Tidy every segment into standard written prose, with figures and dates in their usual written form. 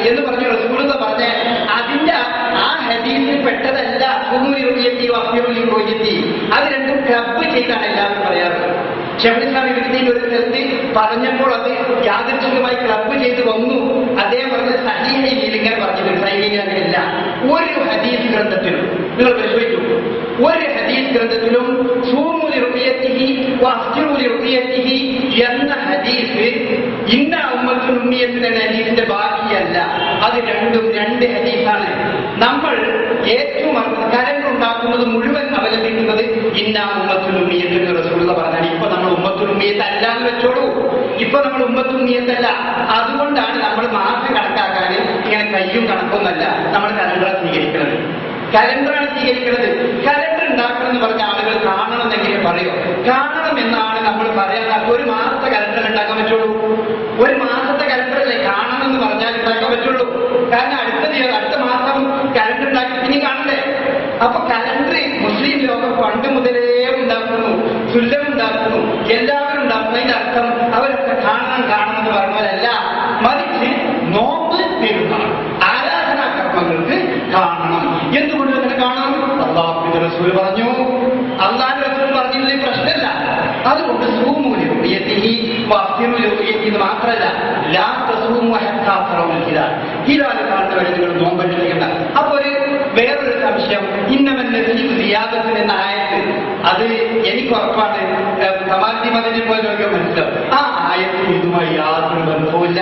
എന്ന് പറഞ്ഞ റസൂലുള്ള പറഞ്ഞ അതിന്റെ ആ ഹദീസിൽ പെട്ടതല്ല. അത് രണ്ടും ക്ലബ് ചെയ്താണ് എല്ലാവരും പറയാറ്. ഷെഫ്ഇസ്ലാം ഇബ്നു ഒരു സ്ഥലത്ത് പറഞ്ഞപ്പോൾ അത് യാദൃച്ഛികമായി ക്ലബ് ചെയ്ത് വന്നു. അദ്ദേഹം പറഞ്ഞത് സഹീഹയിൽ ഇങ്ങനെ പറഞ്ഞിട്ടുണ്ട്. സഹീഹയിൽ അങ്ങനെയല്ല. ഒരു ഹദീസ് ഗ്രന്ഥത്തിലും നിങ്ങൾ പരിശോധിച്ചു, ഒരു ഹദീസ് ഗ്രന്ഥത്തിലും സൂമു ലിറുയത്തിഹി വഅഫ്തിറു ലിറുയത്തിഹി എന്ന ഹദീസ് ഇന്ന ഉമ്മത്തുൽ ഉമ്മിയത്ത് എന്ന ഹദീസിന്റെ ബാക്കിയല്ല. അത് രണ്ടും രണ്ട് ഹദീസാണ്. നമ്മൾ ഏറ്റവും കലണ്ടർ ഉണ്ടാക്കുന്നത് മുഴുവൻ അവലംബിക്കുന്നത് ഇന്ന ഉമ്മത്തുൽ ഉമ്മിയത്ത് എന്ന് റസൂലുള്ളാഹി പറഞ്ഞാൽ ഇപ്പൊ നമ്മൾ ഉമ്മത്തുൽ ഉമ്മിയത്ത് അല്ല എന്ന് വെച്ചോളൂ. ഇപ്പൊ നമ്മൾ ഉമ്മത്തുൽ ഉമ്മിയത്തല്ല. അതുകൊണ്ടാണ് നമ്മൾ മാസം കണക്കാക്കാൻ ഇങ്ങനെ കയ്യും കണക്കൊന്നല്ല നമ്മൾ കലണ്ടറെ സ്വീകരിക്കുന്നത്. കലണ്ടറാണ് സ്വീകരിക്കുന്നത്. കലണ്ടർ ഉണ്ടാക്കണം എന്ന് പറഞ്ഞ ആളുകൾ കാണണം എന്നെങ്ങനെ പറയോ? കാണണം എന്നാണ് നമ്മൾ പറയാൻ. ഒരു മാസത്തെ കലണ്ടർ ഉണ്ടാക്കാൻ പറ്റുള്ളൂ. ഒരു മാസത്തെ കലണ്ടറല്ലേ കാണണം എന്ന് പറഞ്ഞാൽ ഉണ്ടാക്കാൻ പറ്റുള്ളൂ. കാരണം അടുത്ത മാസം കലണ്ടർ ഉണ്ടാക്കി ഇനി കാണണ്ടേ? അപ്പൊ കലണ്ടർ മുസ്ലിം ലോകം പണ്ട് മുതലേ ഉണ്ടാക്കുന്നു, സുല്ലമുണ്ടാക്കുന്നു, എല്ലാവരും ഉണ്ടാക്കുന്നു. അതിന്റെ അർത്ഥം അവരൊക്കെ കാണണം എന്ന് പറഞ്ഞാലല്ല, മറിച്ച് നോമ്പ് പെരുന്നാൾ ആരാധനാ കർമ്മങ്ങൾക്ക് കാണണം. എന്തുകൊണ്ട് അങ്ങനെ കാണണം? അല്ലാഹുവിന്റെ റസൂൽ പറഞ്ഞു. അല്ലാഹുവിന്റെ റസൂൽ പറഞ്ഞതിൽ പ്രശ്നമില്ല. അതുകൊണ്ട് സൂമു ലിറുയത്തിഹി വഅഫ്തിറു ലിറുയത്തിഹി എന്ന് മാത്രമല്ല, ലാ തസൂമു ഹത്താ തറൗൽ ഹിലാൽ. ഹിലാൽ കാണുന്നവരെ നിങ്ങൾ നോമ്പനുഷ്ഠിക്കണ്ട. അപ്പൊ വേറൊരു സംശയം, ഇന്നമൻ നസീബ് സിയാദത്ത് എന്ന ആയത്ത്, അത് എനിക്ക് ഉറപ്പാണ് സമാധി മതിനെ പോലെ മനസ്സിലാവും. ആ ആയത്ത് ഇതുമായി യാതൊരു ബന്ധവുമില്ല.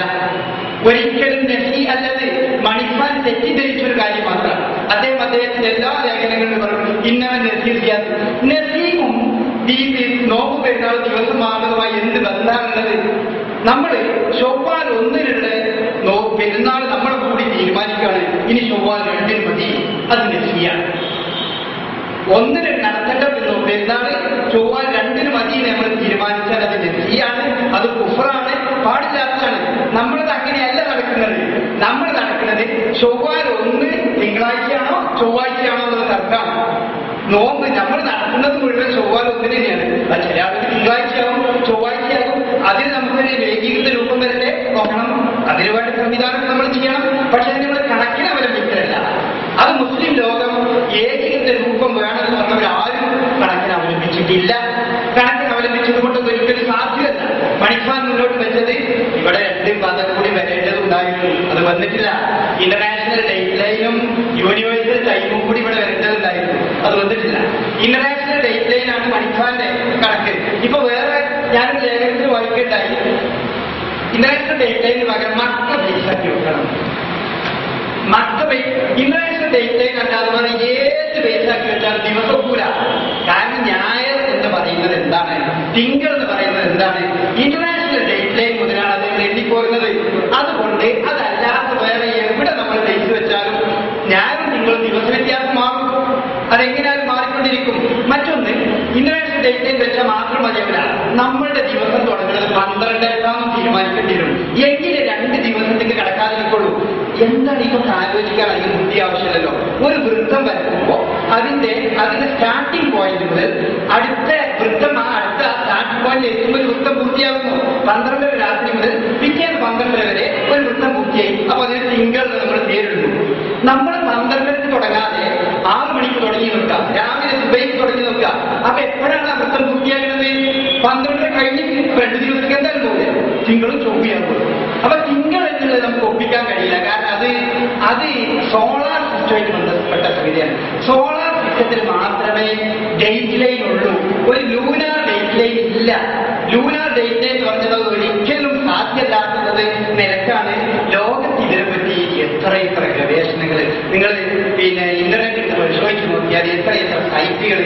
ഒരിക്കലും നസീ അല്ലത് മണിഫാൻ തെറ്റിദ്ധരിച്ചൊരു കാര്യം മാത്രമാണ്. അദ്ദേഹത്തിന്റെ എല്ലാ ലേഖനങ്ങളിലും പറഞ്ഞു ഇന്നവൻ നസീ സിയാദ്. നസീമും നോമ്പ് പെരുന്നാൾ ദിവസമാകുന്നതുമായി എന്ത് ബന്ധമാണുള്ളത്? നമ്മൾ ചൊവ്വാൽ 1 പെരുന്നാൾ നമ്മളെ കൂടി തീരുമാനിക്കുകയാണ്. ഇനി ചൊവ്വാൽ 2 മതി, അത് നസീയാണ്. 1 നടത്തേണ്ട പെരുന്നാൾ ചൊവ്വാൽ 2 മതി നമ്മൾ തീരുമാനിച്ചാൽ അത് നസീയാണ്, അത് കുഫറാണ്, പാടില്ലാത്തതാണ്. നമ്മളത് അങ്ങനെയല്ല നടക്കുന്നത്. നമ്മൾ നടക്കുന്നത് ചൊവ്വാൽ 1 തിങ്കളാഴ്ചയാണോ ചൊവ്വാഴ്ചയാണോ എന്നത് തർക്കമാണ്. നോമ്പ് നമ്മൾ നടക്കുന്നത് മുഴുവൻ ചൊവ്വാൽ 1 തന്നെയാണ്. ചില ആൾക്ക് തിങ്കളാഴ്ചയാവും, ചൊവ്വാഴ്ചയാകും. അതിന് നമുക്കൊരു ഏകീകൃത രൂപം വരട്ടെ നോക്കണം. അതിനുവേണ്ട സംവിധാനം നമ്മൾ ചെയ്യണം. പക്ഷെ അത് നമ്മൾ കണക്കിന് അവലംബിച്ചതല്ല. അത് മുസ്ലിം ലോകം ഏകീകൃത രൂപം വേണമെന്ന് പറഞ്ഞവരാരും കണക്കിന് അവലംബിച്ചിട്ടില്ല. കണക്കിന് അവലംബിച്ചത് കൊണ്ട് ഒരിക്കലും സാധ്യമല്ല. മണിഫാൻ മുന്നോട്ട് വെച്ചത് ഇവിടെ 2 പദം കൂടി വരേണ്ടതുണ്ടായിരുന്നു, അത് വന്നിട്ടില്ല. ഇന്റർനാഷണൽ ഡേറ്റ് ലൈനും യൂണിവേഴ്സൽ ടൈമും കൂടി ഇവിടെ വരേണ്ടതുണ്ടായിരുന്നു, അത് വന്നിട്ടില്ല. ഇന്റർനാഷണൽ ഡേറ്റ് ലൈനാണ് മണിഫാന്റെ കണക്ക്. ഇപ്പൊ വേറെ ഞാനൊരു ലേഖനത്തിൽ വായിക്കണ്ടായി, ഇന്റർനാഷണൽ ഡേറ്റ് ലൈനിന് പകരം മക്ക ബേസാക്കി വെക്കണം. ഇന്റർനാഷണൽ ഡേറ്റ് ലൈൻ അല്ലാതെ പറഞ്ഞ ഏത് ബേസാക്കി വെച്ചാലും ദിവസം കൂല. കാരണം ഞായർ എന്ന് പറയുന്നത് എന്താണ്, തിങ്കൾ എന്ന് പറയുന്നത് എന്താണ്? ഇന്റർനാഷണൽ ഡേറ്റ് ലൈൻ മുതലാണ് അത് എണ്ണിപ്പോരുന്നത്. അതുകൊണ്ട് അതല്ലാതെ വേറെ എവിടെ നമ്മൾ ഡേറ്റ് വെച്ചാലും ഞായറും തിങ്കളും ദിവസ വ്യത്യാസം മാറും. അതെങ്ങനെയാലും മാറിക്കൊണ്ടിരിക്കും. മറ്റൊന്ന്, ഇന്റർനാഷണൽ ഡേറ്റ് ലൈൻ വെച്ചാൽ മാത്രം മതിയാവില്ല. നമ്മളുടെ ദിവസം തുടങ്ങുന്നത് 12 തീരുമാനിക്കേണ്ടി വരും. എങ്കിലും 2 ദിവസത്തേക്ക് കടക്കാതിരിക്കുള്ളൂ. എന്താണ് ഇതൊക്കെ ആലോചിക്കാൻ അതിന് ബുദ്ധി ആവശ്യമില്ലല്ലോ. ഒരു വൃത്തം വരക്കുമ്പോൾ അതിന്റെ സ്റ്റാർട്ടിംഗ് പോയിന്റ് മുതൽ അടുത്ത വൃത്തം അടുത്ത സ്റ്റാർട്ടിംഗ് പോയിന്റ് എത്തുമ്പോൾ ഒരു വൃത്തം പൂർത്തിയാകുന്നു. 12 രാത്രി മുതൽ പിറ്റേന്ന് 12 വരെ ഒരു വൃത്തം പൂർത്തിയായി. അപ്പൊ അതിന് തിങ്കൾ നമ്മൾ പേരിടുന്നു. നമ്മൾ 12 തുടങ്ങാതെ 6 മണിക്ക് തുടങ്ങി നോക്കാം, രാവിലെ സുബൈക്ക് തുടങ്ങി നോക്കാം. അപ്പൊ എപ്പോഴാണ് ആ വൃത്തം പൂർത്തിയാകുന്നത്? 12 കഴിഞ്ഞിട്ട് 2 ദിവസത്തേക്ക് എന്തായാലും പോകില്ല, തിങ്കളും ചൊവ്വയാകും. അപ്പൊ തിങ്കൾ എന്നുള്ളത് നമുക്ക് ഒപ്പിക്കാൻ കഴിയില്ല. കാരണം അത് സോളാർ സിസ്റ്റമായിട്ട് ബന്ധപ്പെട്ട സംഗതിയാണ്. സോളാർ സിസ്റ്റത്തിൽ മാത്രമേ ഡേറ്റ് ലൈൻ ഉള്ളൂ. ഒരു ലൂനാർ ഡേറ്റ് ലൈൻ ഇല്ല. ലൂനാർ ഡേറ്റ് ലൈൻ എന്ന് പറഞ്ഞത് ഒരിക്കലും സാധ്യമല്ലാത്തത് നിരക്കാണ്. ലോകത്ത് ഇതിനെപ്പറ്റി എത്ര ഗവേഷണങ്ങൾ നിങ്ങൾ ഇന്റർനെറ്റിൽ പരിശോധിച്ച് നോക്കിയാൽ എത്ര സൈറ്റുകൾ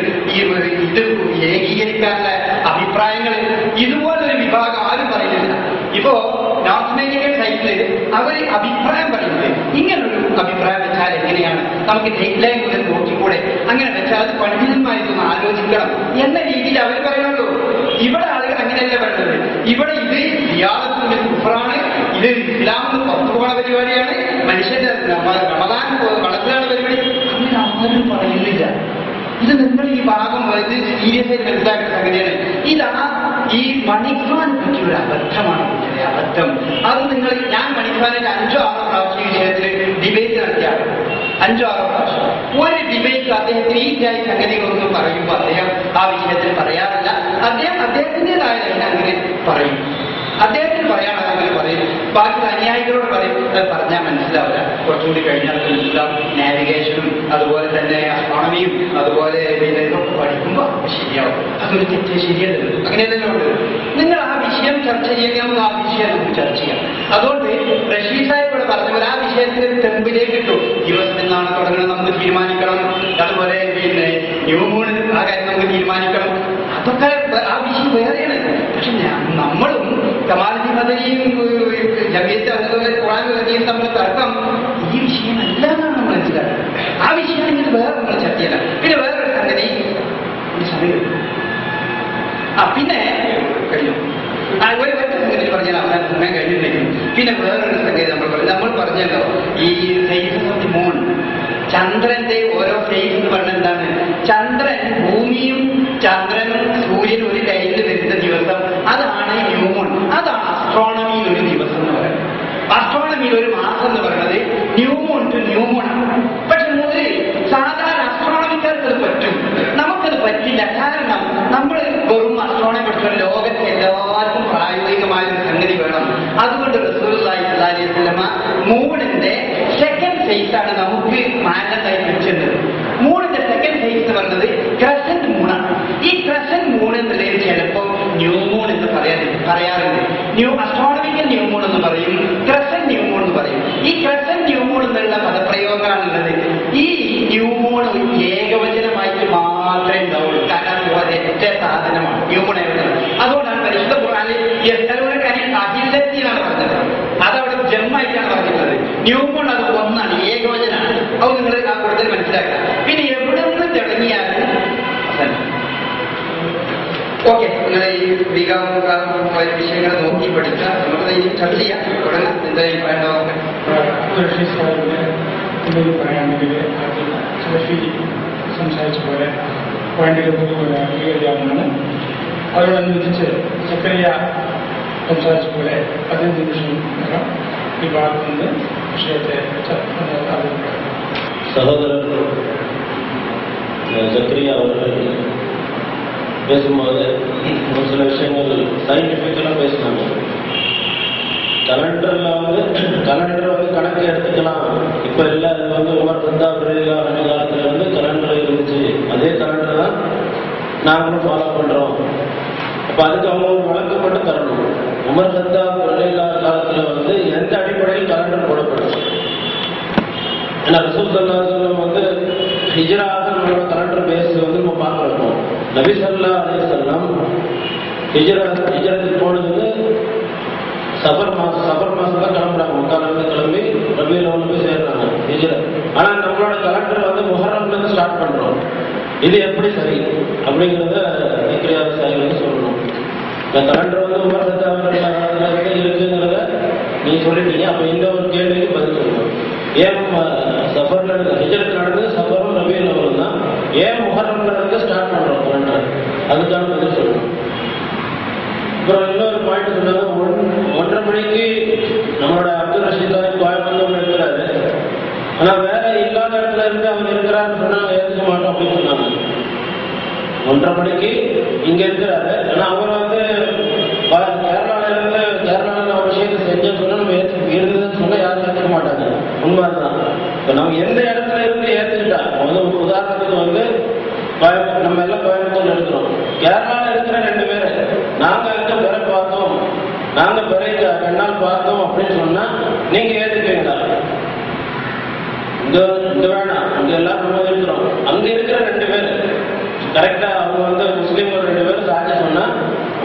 ഇത് ഏകീകരിക്കാനുള്ള അഭിപ്രായങ്ങൾ ഇതുപോലൊരു വിഭാഗം ആരും പറയുന്നില്ല. ഇപ്പോ നോർത്ത് അമേരിക്കൻ സൈറ്റിൽ അവർ അഭിപ്രായം പറയുന്നത് ഇങ്ങനൊരു അഭിപ്രായം വെച്ചാൽ എങ്ങനെയാണ്, നമുക്ക് ഡേറ്റ് ലൈൻ മുതൽ നോക്കിക്കൂടെ, അങ്ങനെ വെച്ചാൽ അത് പണ്ഡിതന്മാരൊന്ന് ആലോചിക്കണം എന്ന രീതിയിൽ അവർ പറയുന്നുള്ളൂ. ഇവിടെ ആളുകൾ അങ്ങനെയല്ല പറയുന്നത്. ഇവിടെ ഇത് സിയാദത്തിന്റെ കുഫറാണ്, ഇത് ഇസ്ലാമിന് പുറത്തുപോണ പരിപാടിയാണ്, മനുഷ്യന്റെ റമദാൻ വളർത്തുകയാണ് പരിപാടി, അങ്ങനെ ആരും പറയുന്നില്ല. ഇത് നിങ്ങൾ ഈ ഭാഗം ഇത് സീരിയസ് ആയിട്ട് മനസ്സിലാക്കുന്ന സംഗതിയാണ്. ഇതാ ഈ മണിഖാനെ പറ്റിയൊരു അബദ്ധമാണ് കുട്ടികളെ, അബദ്ധം. അത് നിങ്ങൾ, ഞാൻ മണിഖാനിൽ 5-6 പ്രാവശ്യം വിഷയത്തിൽ ഡിബേറ്റ് നടത്തിയാണ്. 5-6 പ്രാവശ്യം ഒരു ഡിബേറ്റ് അദ്ദേഹത്തിന് ഈറ്റായി സംഗതികളൊന്നും പറയുമ്പോൾ അദ്ദേഹം ആ വിഷയത്തിൽ പറയാറില്ല. അദ്ദേഹത്തിൻ്റെതായ അങ്ങനെ പറയും. അദ്ദേഹത്തിന് പറയാനുള്ള അങ്ങനെ പറയും. ബാക്കി അനുയായികളോട് പറയും അത് പറഞ്ഞാൽ മനസ്സിലാവില്ല, കുറച്ചുകൂടി കഴിഞ്ഞാൽ മനസ്സിലാവും. നാവിഗേഷനും അതുപോലെ തന്നെ അസ്ട്രോണമിയും അതുപോലെ പിന്നെ ഇതൊക്കെ പഠിക്കുമ്പോൾ ശരിയാവും. അതൊരു തെറ്റ് ശരിയല്ലല്ലോ, അങ്ങനെയല്ലല്ലോ ഉണ്ട്. നിങ്ങൾ ആ വിഷയം ചർച്ച ചെയ്യുമ്പോൾ ആ വിഷയം നമുക്ക് ചർച്ച ചെയ്യാം. അതുകൊണ്ട് റഷീദ് സാഹിബ് ഇവിടെ പറഞ്ഞ പോലെ ആ വിഷയത്തിന് തെമ്പിലേക്ക് ഇട്ടു. ദിവസം എന്നാണ് തുടങ്ങുന്നത് നമുക്ക് തീരുമാനിക്കണം, അതുപോലെ പിന്നെ ന്യൂമൂൺ ആ കാര്യം നമുക്ക് തീരുമാനിക്കണം. അതൊക്കെ ആ വിഷയം വേറെയാണ്. പക്ഷെ നമ്മളും കമാലുദ്ദീൻ മദനിയും ജമീയത്ത് അതുപോലെ ഖുർആൻ ഹദീസും തമ്മിൽ തർക്കം ഈ വിഷയമല്ല എന്നാണ് നമ്മൾ മനസ്സിലാക്കുന്നത്. ആ വിഷയമാണെങ്കിൽ വേറെ നമ്മൾ ചർച്ച ചെയ്യണം. പിന്നെ വേറൊരു സംഗതി സമയം പിന്നെ കഴിഞ്ഞു. ഒരു സംഗതി പറഞ്ഞാൽ അവസാന സമയം കഴിഞ്ഞിട്ടുണ്ടെങ്കിൽ പിന്നെ വേറൊരു സംഗതി നമ്മൾ പറഞ്ഞല്ലോ, ഈ ഫേസസ് ഓഫ് ദി മൂൺ, ചന്ദ്രന്റെ ഓരോ ഫേസ് എന്ന് പറഞ്ഞാൽ എന്താണ്? ചന്ദ്രൻ, ഭൂമിയും ചന്ദ്രനും സൂര്യനും ഒരു ലൈനിൽ വരുന്ന ദിവസം, അതാണ് ന്യൂമൂൺ. അതാണ് അസ്ട്രോണമിയിൽ ഒരു ദിവസം എന്ന് പറയുന്നത്. അസ്ട്രോണമിയിൽ ഒരു മാസം എന്ന് പറയുന്നത് ന്യൂമൂൺ ടു ന്യൂമൂണാണ്. പക്ഷെ സാധാരണ അസ്ട്രോണമിക്കാർക്ക് അത് പറ്റും, നമുക്കത് പറ്റില്ല. കാരണം നമ്മൾ വെറും അസ്ട്രോണമി പഠിച്ച ലോകത്തെ എല്ലാവർക്കും പ്രായോഗികമായ ഒരു സംഗതി വേണം. അതുകൊണ്ട് റസൂലുള്ളാഹി സ്വല്ലല്ലാഹു അലൈഹി വസല്ലമ മൂണിന്റെ സെക്കൻഡ് ഫേസ് ആണ് നമുക്ക് മാനത്തായി വെച്ചത്. മൂണിന്റെ സെക്കൻഡ് ഫേസ് എന്ന് പറയുന്നത് ക്രസന്റ് മൂണാണ്. ഈ ക്രസന്റ് മൂൺ എന്നുള്ളത് ചിലപ്പോൾ ന്യൂ മൂൺ എന്ന് പറയാറുണ്ട്. അസ്ട്രോണമിക്കൽ ന്യൂ മൂൺ എന്ന് പറയും, ക്രസന്റ് ന്യൂ മൂൺ എന്ന് പറയും. ഈ ക്രസന്റ് ന്യൂ മൂൺ എന്നുള്ള പദപ്രയോഗങ്ങളാണുള്ളത്. ഈ ന്യൂ മൂൺ ഏകവചനമായിട്ട് മാത്രമേ ഉണ്ടാവുള്ളൂ. കാരണം ഒരൊറ്റ സാധനമാണ് ന്യൂ മൂൺ ഏകവചനം. അതുകൊണ്ടാണ് പരിശുദ്ധ ഖുർആനിൽ അഹില്ലത്തിനാണ് പറഞ്ഞത്. അതവിടെ ജമ്മായിട്ടാണ് പറഞ്ഞിട്ടുള്ളത്. ന്യൂ മൂൺ അത് ഒന്നാണ്, ഏകവചനാണ്. അത് നിങ്ങൾ ആ കൂടുതൽ മനസ്സിലാക്കുക. പിന്നെ എവിടെ നിന്ന് തുടങ്ങിയാലും ഓക്കെ, നിങ്ങൾ ഈ വിഷയങ്ങൾ നോക്കി പഠിച്ചാൽ നമുക്ക് ചർച്ച ചെയ്യാം. തുടങ്ങാം. എന്തായാലും പറയുകയാണെങ്കിൽ സംസാരിച്ച പോലെ പോയിന്റുകൾ ചെയ്യാവുന്നതാണ്. അതോടനുബന്ധിച്ച് സക്കറിയ സംസാരിച്ച പോലെ 15 നിമിഷം ഈ ഭാഗത്ത് നിന്ന് വിഷയത്തെ சகோதரர் ஜக்கரியா அவர்கள் பேசும்போது ஒரு சில விஷயங்கள் சயின்டிஃபிக்கலாக பேசினாங்க. கலண்டர் கணக்கு எடுத்துக்கலாம். இப்போ இல்லை, அது உமர் தந்தா பிறகு காலத்துல கலண்டர் இருந்துச்சு. அதே கலண்டர் தான் நாங்களும் ஃபாலோ பண்ணுறோம். அப்போ அதுக்கு அவங்க ஒரு வழக்கம் மட்டும் தரணும். உமர் தந்தா பிறகு காலத்தில் எந்த அடிப்படையில் கலண்டர் போடப்படுது? ஏன்னா ரசூல் ஸல்லல்லாஹு அலைஹி வஸல்லம் ஹிஜ்ராக நம்மளோட கலண்டர் பேஸ் நம்ம பார்க்குறோம். நபி ஸல்லல்லாஹு அலைஹி வஸல்லம் ஹிஜ்ரத்துக்கு போனது சஃபர் மாதம் தான் கிளம்புறாங்க. மக்காலேருந்து கிளம்பி ரபியுல் அவ்வல் போய் சேர்றாங்க ஹிஜ்ரத். ஆனால் நம்மளோட கலண்டர் முஹர்ரம்லேருந்து ஸ்டார்ட் பண்ணுறோம். இது எப்படி சரி அப்படிங்கிறத ஜக்கரியா சாஹிப் சொல்லணும். இந்த கலண்டர் உமர் ரலியல்லாஹு இருக்குங்கிறத நீ சொல்லிட்டீங்க. அப்போ இந்த ஒரு கேள்விக்கு பதில் சொல்லணும். ஏன் சஃபர்ல ஹிஜ்ரத் நடந்தது சஃபரும் ரபியுல் அவ்வல் தான், ஏன் முஹர்ரம்ல இருந்து ஸ்டார்ட் பண்றோம் கலண்டர்? அதுக்கான பதில் சொல்லணும். அப்புறம் இன்னொரு பாயிண்ட் சொன்னாங்க, 1:30 மணிக்கு நம்மளோட அப்துல் ரஷீத் கோயம்புத்தூர்ல இருக்கிறாரு. ஆனா வேற இல்லாத இடத்துல இருந்து அவர் இருக்கிறாருன்னு சொன்னாங்க, ஏற்றுக்க மாட்டோம் அப்படின்னு சொன்னாங்க. 1:30 மணிக்கு இங்க இருக்கிறாரு. ஆனா அவர் கேரளால ஒரு விஷயத்தை செஞ்சேன்னு சொன்னா நம்ம இருந்ததுன்னு சொன்னா யாரும் ஏற்றுக்க மாட்டாங்க. உண்மைதான். இப்போ நம்ம எந்த இடத்துல இருந்து ஏற்றுக்கிட்டா உதாரணத்துக்கு நம்ம எல்லாம் கோயம்புத்தூர்ல இருக்கிறோம். கேரளால இருக்கிற 2 பேர் நாங்க இருக்க பிற பார்த்தோம், நாங்க பிறகு 2 நாள் பார்த்தோம் அப்படின்னு சொன்னா நீங்க ஏற்றுக்குவீங்களா? இங்க வேணாம், இங்க எல்லாரும் நம்ம இருக்கிறோம். அங்க இருக்கிற 2 பேர் கரெக்டா அவங்க முஸ்லீம்கள் 2 பேரும் சாட்சி சொன்னா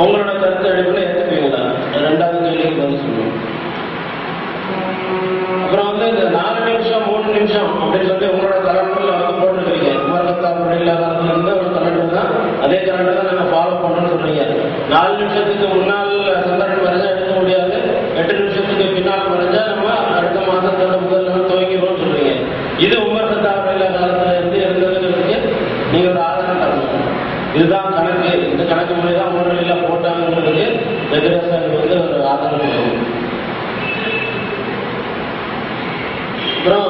உங்களோட கருத்து அடிப்படையில் ஏற்றுக்குவீங்களா? 2வது கேள்விக்கு பதில் சொல்லணும். அப்புறம் இந்த 4 நிமிஷம் 3 நிமிஷம் அப்படின்னு சொல்லி உங்களோட கலண்டர்ல போட்டுருக்கீங்க. இருந்து ஒரு கலண்டர் தான், அதே கலண்டர் தான் நாங்கள் ஃபாலோ பண்றோம்னு சொல்றீங்க. 4 நிமிஷத்துக்கு முன்னால் சந்திரன் வரைஞ்சா எடுக்க முடியாது, 8 நிமிஷத்துக்கு பின்னால் வரைஞ்சா நம்ம அடுத்த மாதத்தோட முதல் நாள் துவங்கிடுவோம்னு சொல்றீங்க. இது உமர் ரலியல்லாஹு காலத்துல இருந்து இருந்ததுக்கு நீங்க ஒரு ஆதாரம் தரணும். இதுதான் கணக்கு, இந்த கணக்கு முறை தான் உமர் ரலியல்லாஹு போட்டாங்க மாற்றம் வரும். அப்புறம்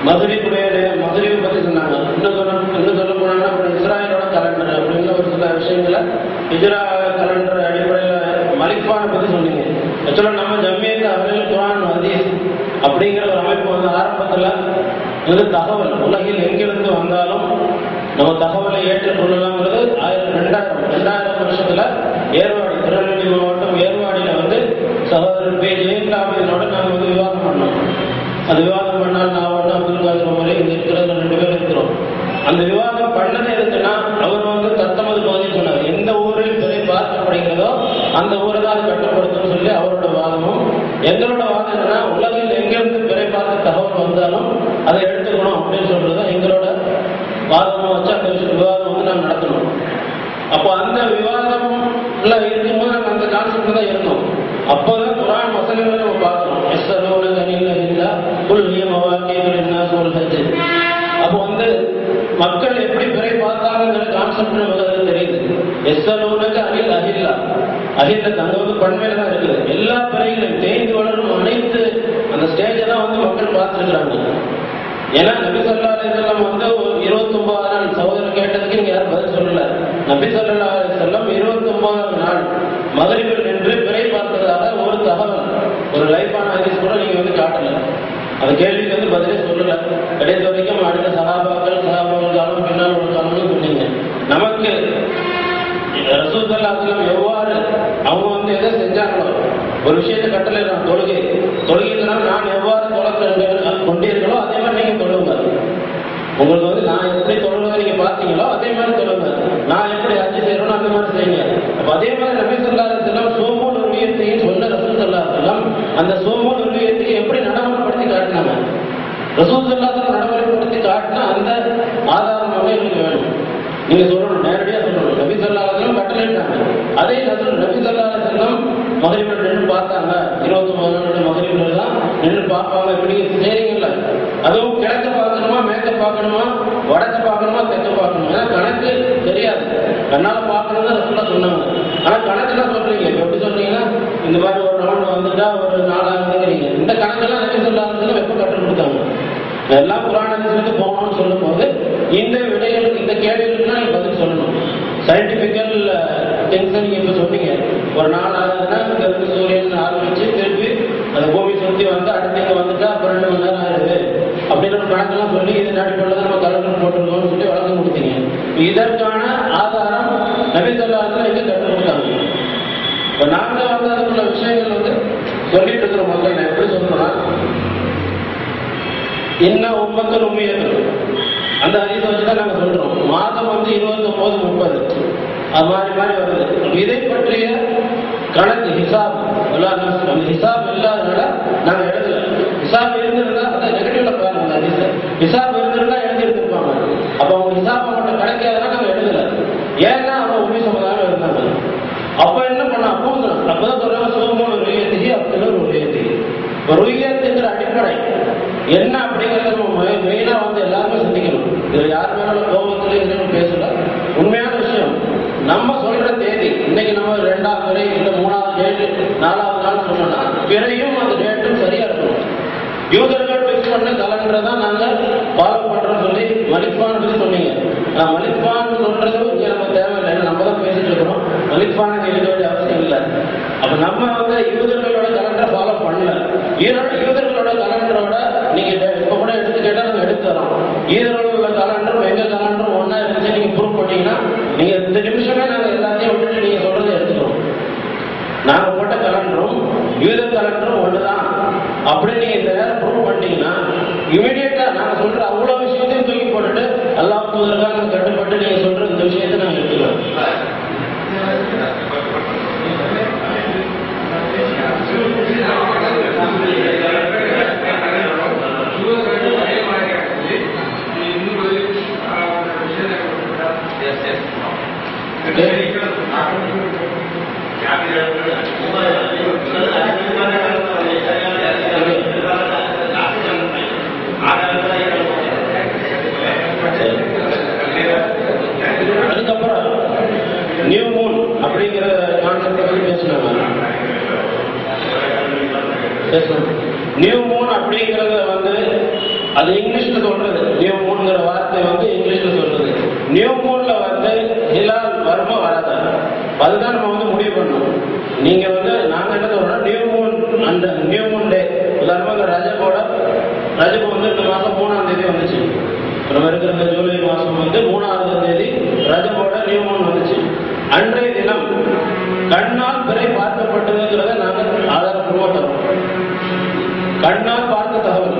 மதுரையை பற்றி சொன்னாங்க. இன்னும் சொல்ல போனாங்கன்னா அப்புறம் இஸ்ராயலோட கலண்டர் அப்படின்னு ஒரு சில விஷயங்களை ஹிஜ்ரா கலண்டர் அடிப்படையில் மலிக்பானை பற்றி சொன்னீங்க. ஆக்சுவலாக நம்ம ஜம்மியத் அஹ்லுல் குர்ஆன் ஹதீஸ் அப்படிங்கிற ஒரு அமைப்பு வந்து ஆரம்பத்தில் இது தகவல் உலகில் எங்கிருந்து வந்தாலும் நம்ம தகவலை ஏற்றுக்கொள்ளலாம்ங்கிறது 2000 வருஷத்துல ஏர்வாடி, திருநெல்வேலி மாவட்டம் ஏர்வாடியில வந்து சகோதரர் பே ஜெயலலிதாவோட நாங்கள் வந்து விவாதம் பண்ணோம். அது விவாதம் பண்ணால் நான் ஒன்று அப்துல் காதர் முறை இங்கே இருக்கிறது 2 பேர் இருக்கிறோம். அந்த விவாதம் பண்ணதே இருக்குன்னா அவர் வந்து தத்தமது பகுதியில் சொன்னார், எந்த ஊரில் பிறை பார்க்கப்படுகிறதோ அந்த ஊரை தான் அது கட்டுப்படுத்தும் சொல்லி அவரோட வாதமும். எங்களோட வாதம் என்னன்னா, உலகில் எங்கிருந்து பிறை பார்க்க தகவல் வந்தாலும் அதை எடுத்துக்கணும் அப்படின்னு சொல்றதுதான் எங்களோட வாதமும் வச்சு அந்த விவாதம் வந்து நாங்கள் நடத்தணும். அப்போ அந்த விவாதம் எல்லாம் இருக்கும்போது நாங்கள் அந்த கான்செப்ட் தான் இருந்தோம். அப்போதான் குர்ஆன் வசனங்களை நம்ம பார்க்கணும். அப்போ வந்து மக்கள் எப்படி பிறை பார்த்தாங்கிற கான்செப்ட் நமக்கு தெரியுது. எஸ்ஸலூனக அனில் அஹில்லா, அஹில்ல தங்க வந்து பண்மையில தான் இருக்குது. எல்லா பிறைகளையும் தேய்ந்து வளரும் அனைத்து அந்த ஸ்டேஜை தான் வந்து மக்கள் பார்த்துருக்குறாங்க. ஏன்னா நபி ஸல்லல்லாஹு அலைஹி வஸல்லம் வந்து 29 நாள் சகோதரர் கேட்டதுக்கு நீங்க யாரும் பதில் சொல்லல. நபி ஸல்லல்லாஹு அலைஹி வஸல்லம் 29 நாள் மகரிபில் நின்று பிறை பார்த்ததாக ஒரு தகவல், ஒரு லைஃபான ஹதீஸ் கூட நீங்க வந்து காட்டல. அந்த கேள்விக்கு வந்து பதிலே சொல்லல. கடைசி வரைக்கும் அடுத்த சஹாபாக்கள் காலம் பின்னால் ஒரு காலம்னு சொன்னீங்க. நமக்கு ரசூல் ஸல்லல்லாஹு அலைஹி வஸல்லம் எவ்வாறு அவங்க வந்து எதை செஞ்சாங்களோ, ஒரு விஷயத்தை கட்டளை தொழுகைனால நான் எவ்வாறு கொண்டீர்களோ அதே மாதிரி நீங்க தொழுங்க. உங்களுக்கு வந்து நான் எப்படி தொழுவதை நீங்க பார்த்தீங்களோ அதே மாதிரி தொழுங்க. நான் எப்படி ஹஜ் செய்யறோம் அந்த மாதிரி செய்யுங்க. அப்ப அதே மாதிரி நபி ஸல்லல்லாஹு அலைஹி வஸல்லம் சோமோல் உருவியத்தையும் சொன்ன ரசூல் ஸல்லல்லாஹு அலைஹி வஸல்லம் அந்த சோமோல் உருவியத்தை எப்படி நடைமுறைப்படுத்தி காட்டினாங்க. ரசூல் ஸல்லல்லாஹு அலைஹி வஸல்லம் நடைமுறைப்படுத்தி காட்டினா அந்த ஆதாரம் வந்து எங்களுக்கு வேணும். நீங்க சொல்லணும், நேரடியாக சொல்லணும். நபி ஸல்லல்லாஹு அலைஹி வஸல்லம் கட்டளையிட்டாங்க. அதே நபி ஸல்லல்லாஹு அலைஹி வஸல்லம் மகரிபில் நின்று பார்த்தாங்க. 29 நாள் மகரிபில் தான் நின்று பார்ப்பாங்க. இப்படி செய்றீங்கல்ல, அதுவும் கிழக்க பார்க்கணுமா, மேற்க பார்க்கணுமா, வடக்கு பார்க்கணுமா, தெற்க பார்க்கணுமா, ஏன்னா கணக்கு தெரியாது. கண்ணால பார்க்கணும்னு ரசூலுல்லாஹ் சொன்னாங்க. ஆனா கணக்கெல்லாம் சொல்றீங்க. இப்போ எப்படி சொல்றீங்கன்னா, இந்த மாதிரி ஒரு ரவுண்ட் வந்துட்டா ஒரு 4000 இந்த கணக்கெல்லாம் நபி ஸல்லல்லாஹு அலைஹி வஸல்லம் எப்போ கற்றுக் கொடுத்தாங்க? எல்லாம் குர்ஆன் ஹதீஸ்க்கு போகணும்னு சொல்லும் போது இந்த விடைகளுக்கு, இந்த கேள்விகளுக்கு நீங்க பதில் சொல்லணும். சயின்டிபிக்கல் திங்ஸ் நீங்க இப்ப சொன்னீங்க. ஒரு நாள் ஆகுதுன்னா இங்க இருந்து சூரியன் ஆரம்பிச்சு திருப்பி அந்த பூமி சுத்தி வந்து அடுத்து இங்க வந்துட்டா அப்புறம் 2 மணி நேரம் ஆயிடுது அப்படின்னு ஒரு கணக்கெல்லாம் சொல்லி இதன் அடிப்படையில் நம்ம கலண்டர் போட்டுருக்கோம்னு சொல்லி வழக்கம் கொடுத்தீங்க. இதற்கான ஆதாரம் நபி ஸல்லல்லாஹு அலைஹி வஸல்லம் எங்க கற்றுக் கொடுத்தாங்க? இப்ப நாங்க வந்து அதுக்குள்ள விஷயங்கள் வந்து சொல்லிட்டு இருக்கிற மக்கள் நான் எப்படி சொல்லணும்னா, என்ன உம்மத்தில் உண்மையர்கள் அந்த ஹதீஸை வச்சுதான் நாங்க சொல்றோம். மாதம் வந்து 29, 30 அது மாதிரி வருது. இதை பற்றிய கணக்கு ஹிசாப் அந்த ஹிசாப் இல்லாதனால நாங்க எழுதல. ஹிசாப் இருந்திருந்தா அந்த நெகட்டிவ்ல பாருங்க, ஹதீஸ் ஹிசாப் இருந்திருந்தா எழுதி எடுத்துருப்பாங்க. அப்ப அவங்க ஹிசாப் அவங்கள்ட்ட கிடைக்காதனா நாங்க எழுதல. ஏன்னா அவங்க உண்மை சமுதாயம் இருந்தாங்க. அப்ப என்ன பண்ண அப்பதான் சொல்றாங்க, சோமோல் ருய்யத்திகி அப்படிங்கிற ஒரு ருய்யத்திகி. ருய்யத்துங்கிற அடிப்படை என்ன அப்படிங்கிறத நம்ம மெயினா வந்து எல்லாருமே சிந்திக்கணும். இதுல யார் மேல கோபத்துல எதுவும் பேசல. உண்மையான விஷயம் நம்ம சொல்ற தேதி இன்னைக்கு நம்ம 2ஆம் பிறை இல்ல 3ஆவது டேட் 4ஆவது நாள் சொன்னோம்னா பிறையும் அந்த டேட்டும் சரியா இருக்கணும். யூதர்கள் பிக்ஸ் பண்ண கலண்டரை தான் நாங்க ஃபாலோ பண்றோம் சொல்லி மலிக்பான் சொல்லி சொன்னீங்க. மலிக்பான் சொல்றது இங்க நம்ம தேவையில்லை, நம்ம தான் பேசிட்டு இருக்கிறோம். மலிக்பானை எழுத வேண்டிய அவசியம் இல்லை. அப்ப நம்ம வந்து யூதர்களோட கலண்டரை ஃபாலோ பண்ணல. யூதர்களோட கலண்டரோட நீங்க இப்ப கூட எடுத்து கேட்டா நாங்க எடுத்து தரோம். யூதர்களோட கலண்டரும் எங்க கலண்டரும் ஒன்னா இருந்துச்சு நீங்க ப்ரூவ் பண்ணீங்கன்னா நீங்க இந்த நிமிஷமே நாங்க எல்லாத்தையும் விட்டுட்டு நீங்க சொல்றதை எடுத்துக்கிறோம். நாங்க போட்ட கலண்டரும் யூதர் கலண்டரும் ஒண்ணுதான் அப்படின்னு நீங்க இந்த நேரம் ப்ரூவ் பண்ணிட்டீங்கன்னா இமீடியட்டா நாங்க சொல்ற அவ்வளவு விஷயத்தையும் தூக்கி போட்டுட்டு அல்லாஹ் தூதருக்காக கட்டுப்பட்டு நீங்க சொல்ற இந்த விஷயத்தை நாங்க எடுத்துக்கலாம். அதுக்கப்புறம் நியூ மூன் அப்படிங்கிற கான்செப்ட் பத்தி பேசினாங்க. நியூ மூன் அப்படிங்கிறத வந்து அது இங்கிலீஷ்ல சொல்றது. நியூ மூன்ங்கிற வார்த்தை வந்து இங்கிலீஷ்ல சொல்றது. நியூ மூன்ல வந்து ஹிலால் வருமா வராதா, அதுதான் நம்ம வந்து முடிவு பண்ணணும். நீங்க வந்து நாங்க என்ன சொல்றோம், நியூ மூன், அந்த நியூ மூன் டே உதாரணமாக ரஜபு வந்து இந்த மாசம் 3ஆம் தேதி வந்துச்சு. நம்ம இருக்கிற இந்த ஜூலை மாசம் வந்து 3ஆம் தேதி ரஜபோட நியூ மூன் வந்துச்சு. அன்றைய தினம் கண்ணால் பிறை பார்க்கப்பட்டதுங்கிறத நாங்கள் ஆதாரப்பூர்வமாக தரோம். கண்ணால் பார்த்த தகவல்.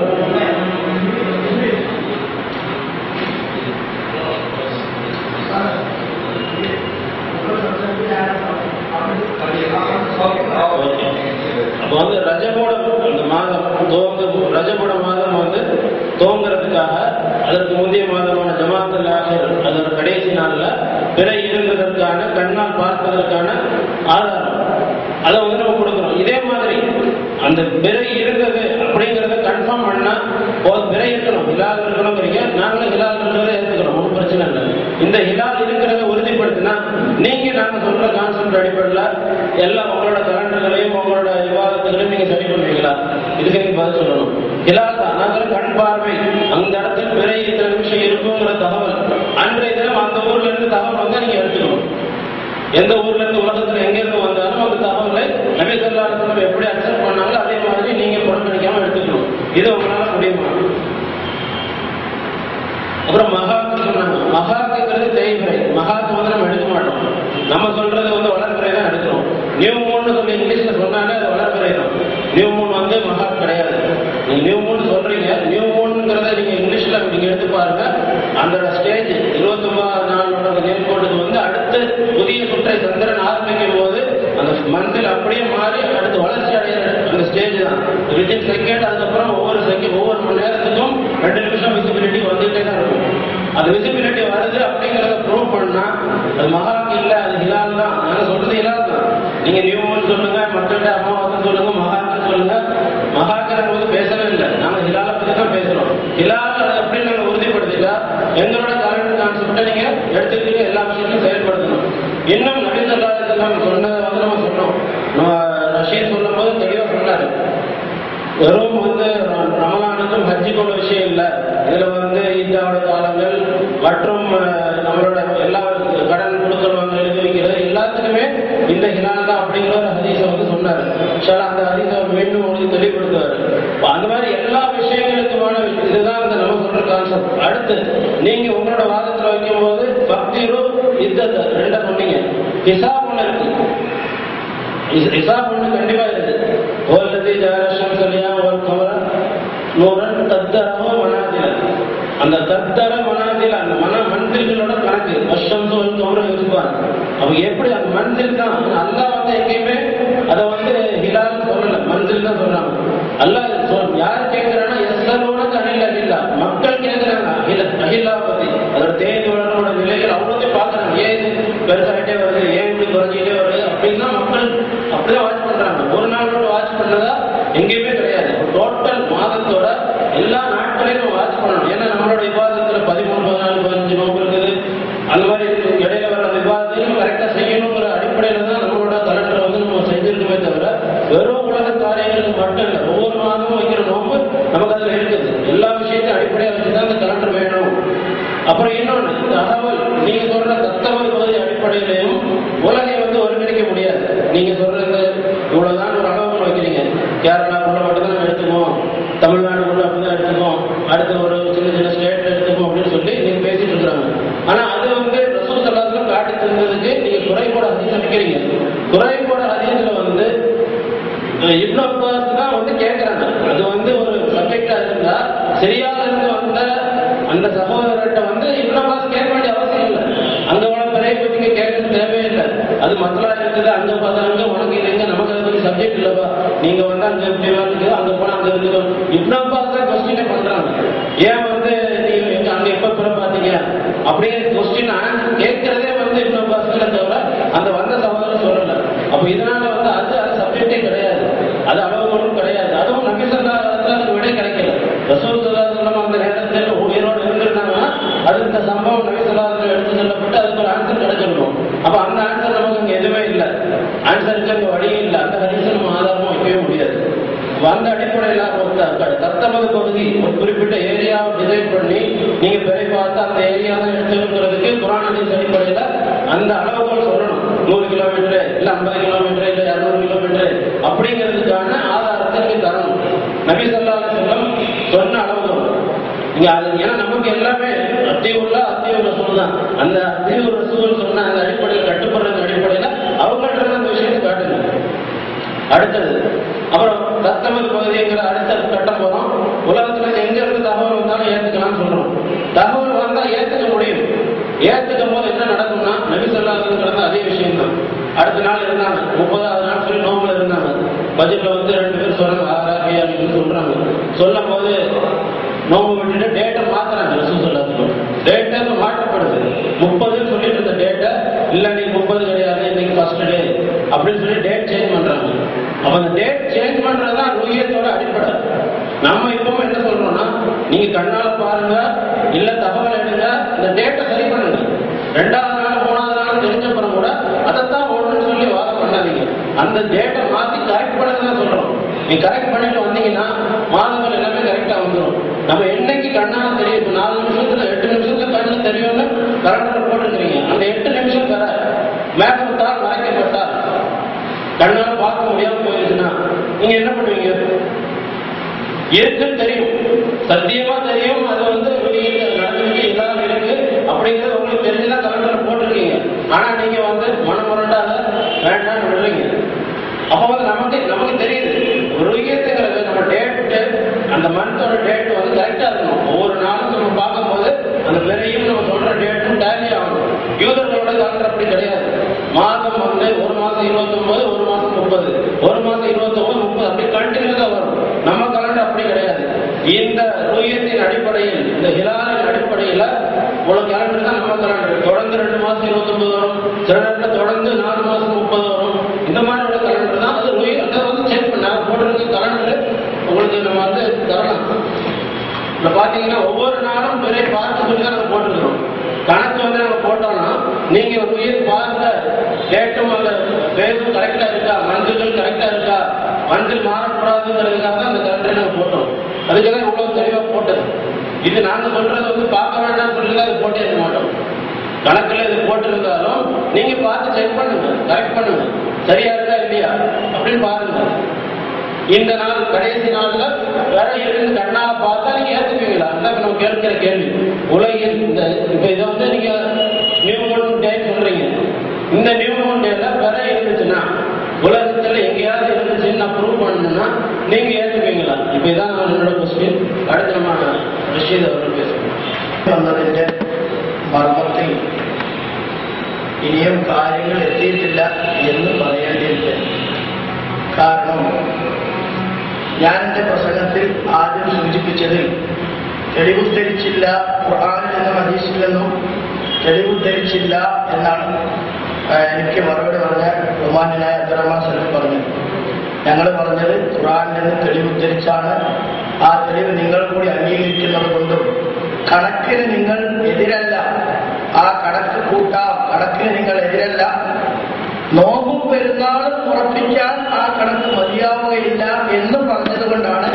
அப்போ வந்து ரஜபோட அந்த மாதம் ரஜபோட மாதம் வந்து துவங்குறதுக்காக அதற்கு முந்தைய மாதமான ஜமாத்துல் ஆஹிர் அதோட கடைசி நாள்ல பிறை இருந்ததற்கான கண்ணால் பார்ப்பதற்கான ஆதாரம் அதை வந்து நம்ம கொடுக்குறோம். இதே மாதிரி அந்த பிறை இருந்தது அப்படிங்கிறத கன்ஃபார்ம் பண்ணா பிறை இருக்கணும், ஹிலால் இருக்கணுங்கிறீங்க, நாங்களும் ஹிலால் இருக்கிறத ஏற்றுக்கிறோம், ஒன்றும் பிரச்சனை இல்லை. இந்த ஹிலால் இருக்கிறத உறுதிப்படுத்தினா நீங்க நாங்க சொல்ற கான்செப்ட் அடிப்படையில் எல்லாம் உங்களோட கலண்டர்களையும் உங்களோட விவாதத்துகளையும் நீங்க சரி பண்ணுவீங்களா? இதுக்கு நீங்க பதில் சொல்லணும். ஹிலால் தான் நாங்கள் கண் பார்வை, அந்த இடத்துல பிறை இத்தனை நிமிஷம் இருக்குங்கிற தகவல் அன்றைய தினம் அந்த ஊர்ல இருந்து தகவல் வந்தா நீங்க எடுத்துக்கணும். எந்த ஊர்ல இருந்து உலகத்துல எங்க இருந்து வந்தாலும் அந்த தகவலை நபி ஸல்லல்லாஹு அலைஹி வஸல்லம் எப்படி அக்செப்ட் பண்ணாங்களோ அதே மாதிரி நீங்க புறக்கணிக்காம எடுத்துக்கணும். இது உங்களால முடியுமா? அப்புறம் மகாக்கு சொன்னாங்க. மகாக்குங்கிறது தேய்பிறை. மகாக்கு வந்து நம்ம எடுக்க மாட்டோம். நம்ம சொல்றது வந்து வளர்பிறை தான் எடுக்கிறோம். நியூ மூன் சொல்லி இங்கிலீஷ்ல சொன்னாலே அது வளர்பிறை தான். நியூ மூன் வந்து மகா கிடையாது. நீங்க நியூ மூன் சொல்றீங்க, நியூ மூன்ங்கிறத நீங்க இங்கிலீஷ்ல நீங்க எடுத்து பாருங்க. அந்த ஸ்டேஜ் 29வது நாளோட நேர்கோட்டுக்கு வந்து அடுத்து புதிய சுற்றை சந்திரன் ஆரம்பிக்கும் போது அந்த மனசில் அப்படியே மாறி அடுத்து வளர்ச்சி அடைகிற அந்த ஸ்டேஜ் தான். வித்தின் செகண்ட் அதுக்கப்புறம் ஒவ்வொரு மணி நேரத்துக்கும் 2 நிமிஷம் விசிபிலிட்டி வந்துட்டே தான் இருக்கும். அது விசிபிலிட்டி வருது அப்படிங்கிறத ப்ரூவ் பண்ணா அது மகாக்கு இல்லை, அது ஹிலால் தான். நாங்கள் சொல்றது ஹிலால் தான். நீங்க நியூ மூன் சொல்லுங்க, மக்கள்கிட்ட அம்மாவாசை சொல்லுங்க, மகாக்கு சொல்லுங்க. மகாக்கு நம்ம வந்து பேசவே இல்லை, நாங்க ஹிலாலை பத்தி தான் பேசுறோம். ஹிலால் அதை எப்படி நாங்கள் உறுதிப்படுத்திட்டா எங்களோட கலண்டர் கான்செப்டை நீங்க எடுத்துக்கிட்டு எல்லா விஷயத்தையும் செயல்படுத்தணும். இன்னும் நபி ஸல்லல்லாஹு அலைஹி வஸல்லம் சொன்னதை வந்து நம்ம சொன்னோம். ரஷீத் சொல்லும் போது தெளிவாக சொன்னாரு, வெறும் வந்து ரமலானுக்கும் ஹஜ்ஜுக்கும் உள்ள விஷயம் இல்லை. இதுல வந்து ஈத்தாவோட காலங்கள் மற்றும் நம்மளோட எல்லா கடன் கொடுக்கல் வாங்கல் எழுதிக்கிறது எல்லாத்துக்குமே இந்த ஹிலால் தான் அப்படிங்கிற ஒரு ஹதீஸை வந்து சொன்னாரு. அந்த ஹதீஸை மீண்டும் உங்களுக்கு தெளிவுபடுத்துவாரு. அந்த மாதிரி எல்லா விஷயங்களுக்குமான இதுதான் இந்த நம்ம சொல்ற கான்செப்ட். அடுத்து நீங்க உங்களோட வாதத்துல வைக்கும் போது பக்திரு இத்தத்தை ரெண்டா சொன்னீங்க. ஹிசாப் ஒண்ணு இருக்கு, ஹிசாப் ஒண்ணு கண்டிப்பா இருக்குது. ஓல்லதி ஜாரஷம் கல்யா ஒரு கமர நூறன் தத்தரவோ மனாதில, அந்த தத்தர மனாதில அந்த மன்சில்களோட கணக்கு வருஷம் கமரம் இருப்பார். அவங்க எப்படி அந்த மன்சில் தான் அல்லாஹ் வந்து எங்கேயுமே அதை வந்து ஹிலால் சொல்லல, மன்சில் தான் சொல்றாங்க. அல்லாஹ் யார் கேட்கிறான்னா எஸ்லோட அகில் அகில்லா, மக்கள் கேட்கிறாங்க அகில்லா பத்தி. அதோட தேதி வளரோட நிலைகள் அவ்வளோத்தையும் பார்க்கறாங்க. ஏன் பெருசாகிட்டே வருது, ஏன் இப்படி குறைஞ்சிட்டே வருது அப்படின்னா மக்கள் அப்படிதான் வாட்ச் பண்றாங்க. ஒரு நாளோட வாட்ச் பண்ணதா எங்கேயுமே கிடையாது. டோட்டல் மாதத்தோட எல்லா நாட்களையும் நம்ம வாட்ச் பண்ணணும். ஏன்னா நம்மளோட விவாதத்துல 13, 14, 15 நோக்கு இருக்குது. அந்த மாதிரி இடையில வர விவாதத்தையும் கரெக்டா செய்யணுங்கிற அடிப்படையில தான் நம்மளோட கலண்டரை வந்து நம்ம செஞ்சிருக்கோமே தவிர வெறும் உலக காரியங்களுக்கு மட்டும் இல்லை. ஒவ்வொரு மாதமும் வைக்கிற நோம்பு நமக்கு அதுல இருக்குது. எல்லா விஷயத்தையும் அடிப்படையாக வச்சுதான் அந்த கலண்டர் வேணும். அப்புறம் இன்னொன்று தகவல், நீங்க சொல்ற தகவல் பகுதி அடிப்படையிலையும் உலகை வந்து ஒருங்கிணைக்க முடியாது. நீங்க சொல்றது இவ்வளவுதான் ஒரு அளவுக்கு வைக்கிறீங்க. கேரளாக்குள்ள மட்டும்தான் நம்ம எடுத்துக்குவோம், தமிழ்நாடுக்குள்ள அப்படிதான் எடுத்துக்குவோம், அடுத்த ஒரு சின்ன சின்ன ஸ்டேட்ல எடுத்துக்குவோம் அப்படின்னு சொல்லி நீங்க பேசிட்டு இருக்கிறாங்க. ஆனா அது வந்து ரசூல் ஸல்லல்லாஹு அலைஹி வஸல்லம் காட்டி தந்ததுக்கு நீங்க குறைபோட ஹதீஸ் நினைக்கிறீங்க. குறைபோட ஹதீஸ்ல வந்து இப்னு அப்பாஸ் தான் வந்து கேட்கிறாங்க. அது வந்து ஒரு சப்ஜெக்டா இருந்தா சரியாக இருந்து வந்த அந்த சகோதரர்கிட்ட வந்து இப்னு அப்பாஸ் கேட்க வேண்டிய அவசியம் இல்லை. அங்க உனக்கு பிறையை பத்தி கேட்கறது தேவையில்லை. அது மத்தலா இருக்குது, அங்க பார்த்தாங்க உனக்கு இல்லைங்க, நமக்கு அதை பத்தி சப்ஜெக்ட் இல்லப்பா, நீங்க வந்து அங்க எப்படி இருக்குது, அங்க போனா அங்க இருக்குது. இப்னு அப்பாஸ் தான் கொஸ்டினே பண்றாங்க. ஏன் வந்து நீங்க அங்க எப்ப பிற பாத்தீங்க அப்படிங்கிற கொஸ்டின் கேட்கறதே வந்து இப்னு அப்பாஸ் தவிர அந்த வந்த சகோதரர் சொல்லல. அப்ப இதனால வந்து அது சப்ஜெக்டே கிடையாது, அது அளவுகளும் கிடையாது. அதுவும் நபி ஸல்லல்லாஹு அலைஹி வஸல்லம் விடை கிடைக்கல. ரசூல் ஸல்லல்லாஹு அலைஹி வஸல்லம் அந்த நேரத்தில் உயிரோடு இருந்திருந்தாங்கன்னா அது இந்த சம்பவம் நபி ஸல்லல்லாஹு அலைஹி வஸல்லம் எடுத்து சொல்லப்பட்டு அதுக்கு ஒரு ஆன்சர் கிடைச்சிருக்கும். அப்ப அந்த ஆன்சர் நமக்கு இங்க எதுவுமே இல்லை, ஆன்சருக்கு அங்க வழியே இல்லை. அந்த ஹதீஸை நம்ம ஆதாரமா வைக்கவே முடியாது. அந்த அடிப்படையில் தத்தமது பகுதி ஒரு குறிப்பிட்ட ஏரியாவை டிசைட் பண்ணி நீங்க பிறை பார்த்து அந்த ஏரியா தான் எடுத்துக்கிறதுக்கு குர்ஆன் ஹதீஸ் அடிப்படையில் அந்த அளவுகள் சொல்லணும். 100 கிலோமீட்டர் இல்ல 50 கிலோமீட்டர் இல்ல 200 கிலோமீட்டர் அப்படிங்கிறதுக்கான ஆதாரத்தை நீங்க தரணும். நபி ஸல்லல்லாஹு அலைஹி வஸல்லம் சொன்ன அளவுகள் ஏன்னா நமக்கு எல்லாமே அத்தியுள்ள ரசூல் அந்த அத்தியூர் ரசூல் சொன்ன அந்த அடிப்படையில் கட்டுப்படுறது அடிப்படையில் அவங்கள்ட்ட அந்த விஷயத்தை காட்டுங்க. அடுத்தது அப்புறம் தத்தமது பகுதிங்கிற அடுத்த கட்டம் போறோம். உலகத்துல எங்க இருந்து தகவல் வந்தாலும் ஏத்துக்கலாம்னு சொல்றோம். தகவல் வந்தா ஏத்துக்க முடியும். ஏத்துக்கும் போது என்ன நடக்கும்னா நபி ஸல்லல்லாஹு அலைஹி வஸல்லம் அதே விஷயம் தான். அடுத்த நாள் இருந்தாங்க, 30வது நாள் சொல்லி நோம்புல இருந்தாங்க. பட்ஜெட்ல 2 பேர் சொல்றாங்க ஆராபியான்னு சொல்றாங்க. சொல்லும் போது நோம்பு விட்டுட்டு டேட்டை மாத்துறாங்க. ரசூல் ஸல்லல்லாஹு அலைஹி வஸல்லம் டேட்டை மாற்றப்படுது. 30 சொல்லிட்டு இருந்த டேட்டை இல்ல நீங்க 30 கிடையாது இன்னைக்கு ஃபர்ஸ்ட் டே அப்படின்னு சொல்லி டேட் சேஞ்ச் பண்றாங்க. அப்ப அந்த டேட் சேஞ்ச் பண்றதுதான் ருஹியத்தோட அடிப்படை. நம்ம இப்பவும் என்ன சொல்றோம்னா நீங்க கண்ணால பாருங்க இல்ல தகவல் எடுங்க, இந்த டேட்டை சரி பண்ணுங்க. 2வது நாள் 3வது நாள் தெரிஞ்சப்பறம் கூட அதைத்தான் ஒண்ணுன்னு சொல்லி வாதம் பண்ணாதீங்க. அந்த டேட்டை மாத்தி கரெக்ட் பண்ணதான் சொல்றோம். நீங்க கரெக்ட் பண்ணிட்டு வந்தீங்கன்னா மாதங்கள் எல்லாமே கரெக்டா வந்துடும். நம்ம என்னைக்கு கண்ணால தெரியும் 4 நிமிஷத்துல 8 நிமிஷத்துல கண்ணு தெரியும்னு கரெக்டா போட்டுக்கிறீங்க. அந்த 8 நிமிஷம் தர மேகத்தால் மறைக்கப்பட்டால் கண்ணால பார்க்க முடியாம போயிருச்சுன்னா நீங்க என்ன பண்ணுவீங்க? இருக்குன்னு தெரியும், சத்தியமா தெரியும், அது நடந்துட்டு எல்லாம் இருக்கு அப்படிங்கிறது உங்களுக்கு தெரிஞ்சுதான் கலண்டர்ல போட்டிருக்கீங்க. ஆனா நீங்க மனமுரண்டாத வேண்டாம்னு விடுறீங்க. அப்ப நமக்கு தெரியுது ருஹியத்துங்கிறது நம்ம டேட்டு அந்த மந்தோட டேட் கரெக்டா இருக்கணும். ஒவ்வொரு நாளும் நம்ம பார்க்கும்போது அந்த பெரையும் நம்ம சொல்ற டேட்டும் டேலி ஆகணும். யூதர்களோட கலண்டர் அப்படி கிடையாது. மாதம் 1 மாசம் 29, 1 மாசம் 30, 1 மாசம் 29, 30 அப்படி கண்டினியூஸா வரும். நம்ம கலண்டர் அப்படி கிடையாது. இந்த ருஹியத்தின் அடிப்படையில் இந்த ஹிலாலின் அடிப்படையில் உள்ள கலண்டர் தான் நம்ம கலண்டர். தொடர்ந்து 2 மாசம் 29 வரும், சில நேரத்தில் தொடர்ந்து 4 மாசம் 30 வரும். இந்த மாதிரி உள்ள கலண்டர் தான் அது செக் பண்ண போட்டிருக்க கலண்டர் உங்களுக்கு நம்ம தரலாம். இப்ப பாத்தீங்கன்னா ஒவ்வொரு நாளும் பெரிய பார்த்து சொல்லி தான் நம்ம போட்டுருக்கோம். கணக்கு நம்ம போட்டோம்னா நீங்க ஒரு உயிர் பாருங்க டேட்டும் அந்த பேரும் கரெக்டா இருக்கா, மஞ்சள் கரெக்டா இருக்கா, மஞ்சள் மாறக்கூடாதுங்கிறதுக்காக தான் அந்த கலண்டரை நம்ம போட்டோம். அதுக்குதான் இவ்வளவு தெளிவா போட்டது. இது நாங்க சொல்றது பார்க்க வேண்டாம்னு சொல்லி அது போட்டே இருக்க மாட்டோம். கணக்குல இது போட்டிருந்தாலும் நீங்க பார்த்து செக் பண்ணுங்க, கரெக்ட் பண்ணுங்க, சரியா இருக்கா இல்லையா அப்படின்னு பாருங்க. இந்த நாள் கடைசி நாள்ல வேற இருந்து கண்ணால பார்த்தா நீங்க ஏத்துக்குவீங்களா? நம்ம கேட்கிற கேள்வி. உலகில் இந்த இப்ப இதை நீங்க நியூ மூன் டே சொல்றீங்க. இந்த நியூ மூன் டேல வேற இருந்துச்சுன்னா உலகத்துல எங்கேயாவது இருந்துச்சுன்னு நான் ப்ரூவ் பண்ணணும்னா நீங்க ஏத்துக்குவீங்களா? இப்ப இதான் என்னோட கொஸ்டின். அடுத்து நம்ம ரஷீத் அவர்கள் பேசுவோம். മർമ്മത്തിൽ ഇനിയും കാര്യങ്ങൾ എത്തിയിട്ടില്ല എന്ന് പറയേണ്ടിയില്ല. കാരണം ഞാൻ എൻ്റെ പ്രസംഗത്തിൽ ആദ്യം സൂചിപ്പിച്ചത് തെളിവുദ്ധരിച്ചില്ല, ഖുർആനിൽ നിന്നും ഹദീസിൽ നിന്നും തെളിവുദ്ധരിച്ചില്ല എന്നാണ് എനിക്ക് മറുപടി പറഞ്ഞ ബഹുമാന്യനായ അബ്ദുറഹ്മാൻ സലഫ് പറഞ്ഞത്. ഞങ്ങൾ പറഞ്ഞത് ഖുർആനിൽ നിന്ന് തെളിവുദ്ധരിച്ചാണ്. ആ തെളിവ് നിങ്ങൾ കൂടി അംഗീകരിക്കുന്നത് കൊണ്ടും കണക്കിന് നിങ്ങൾ എതിരല്ല, ആ കണക്ക് കൂട്ടാം, കണക്കിന് നിങ്ങൾ എതിരല്ല. നോമ്പും പെരുന്നാളും ഉറപ്പിക്കാൻ ആ കണക്ക് മതിയാവുകയില്ല എന്ന് പറഞ്ഞതുകൊണ്ടാണ്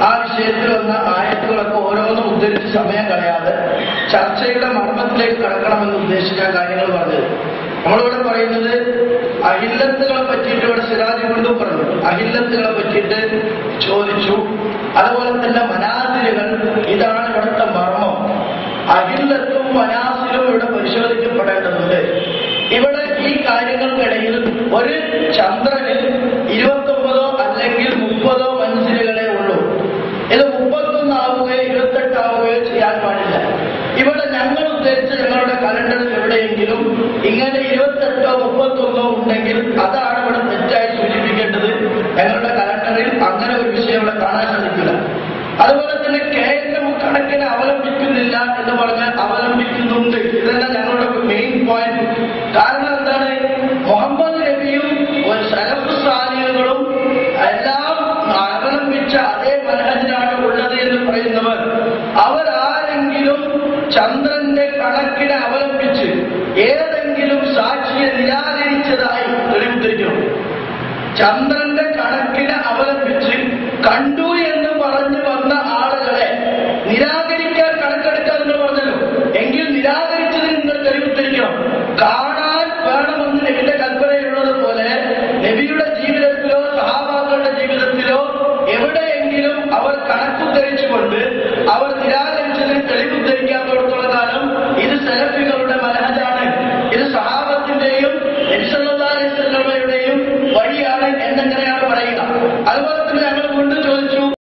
ആ വിഷയത്തിൽ വന്ന ആയത്തുകളൊക്കെ ഓരോന്നും ഉദ്ധരിച്ച് സമയം കളയാതെ ചർച്ചയുടെ മർമ്മത്തിലേക്ക് കടക്കണമെന്ന് ഉദ്ദേശിച്ച കാര്യങ്ങൾ പറഞ്ഞത്. നമ്മളിവിടെ പറയുന്നത് അഹില്ലത്തുകളെ പറ്റിയിട്ട് ഇവിടെ സിറാജ് കൊണ്ടും പറഞ്ഞു, അഹില്ലത്തുകളെ പറ്റിയിട്ട് ചോദിച്ചു. അതുപോലെ തന്നെ മനാസിലുകൾ, ഇതാണ് ഇവിടുത്തെ മർമ്മം. അഹില്ലത്തും മനാസിലും ഇവിടെ പരിശോധിക്കപ്പെടേണ്ടതുണ്ട്. ഇവിടെ ഈ കാര്യങ്ങൾക്കിടയിൽ ഒരു ചന്ദ്രന് 29 അല്ലെങ്കിൽ 30 മൻസിലുകളെ ഉള്ളൂ. ഇത് 31 ആവുകയോ 28 ആവുകയോ ചെയ്യാൻ പാടില്ല. ഇവിടെ ഞങ്ങൾ ഉദ്ദേശിച്ച ഞങ്ങളുടെ കലണ്ടറിൽ എവിടെയെങ്കിലും ഇങ്ങനെ 28 31 ഉണ്ടെങ്കിൽ അതാണ് ഇവിടെ തെറ്റായി സൂചിപ്പിക്കേണ്ടത്. ഞങ്ങളുടെ കലണ്ടറിൽ അങ്ങനെ ഒരു വിഷയം ഇവിടെ കാണാൻ സാധിക്കില്ല. അതുപോലെ തന്നെ കേന്ദ്രം കണക്കിന് അവലംബിക്കുന്നില്ല എന്ന് പറഞ്ഞാൽ അവലംബിക്കുന്നുണ്ട്. ഇതെല്ലാം ഞങ്ങളുടെ മെയിൻ പോയിന്റ്. കാരണം എന്താണ്? മുഹമ്മദ് നബിയും സലഫ് സാലിഹുകളും എല്ലാം അവലംബിച്ച അതേ മനഹജിലാണ് ഉള്ളത് എന്ന് പറയുന്നവർ അവരാരെങ്കിലും ചന്ദ്രന്റെ കണക്കിനെ അവലംബിച്ച് ഏതെങ്കിലും സാക്ഷിയെ നിരാകരിച്ചതായി തെളിവുദ്ധരിക്കണം. ചന്ദ്രന്റെ കണക്കിനെ അവലംബിച്ച് കണ്ടു എന്ന് പറഞ്ഞു വന്ന ആളുകളെ നിരാകരിക്കാൻ കണക്കെടുക്കാമെന്ന് പറഞ്ഞല്ലോ. എങ്കിൽ നിരാകരിച്ചതിന് നിങ്ങൾ തെളിവിട്ടിരിക്കണം. കാണാൻ വേണമെന്ന് നബിയുടെ കൽപ്പനയുള്ളത് പോലെ നബിയുടെ ജീവിതത്തിലോ സഹാബാക്കളുടെ ജീവിതത്തിലോ എവിടെയെങ്കിലും അവർ കണക്കുദ്ധരിച്ചുകൊണ്ട്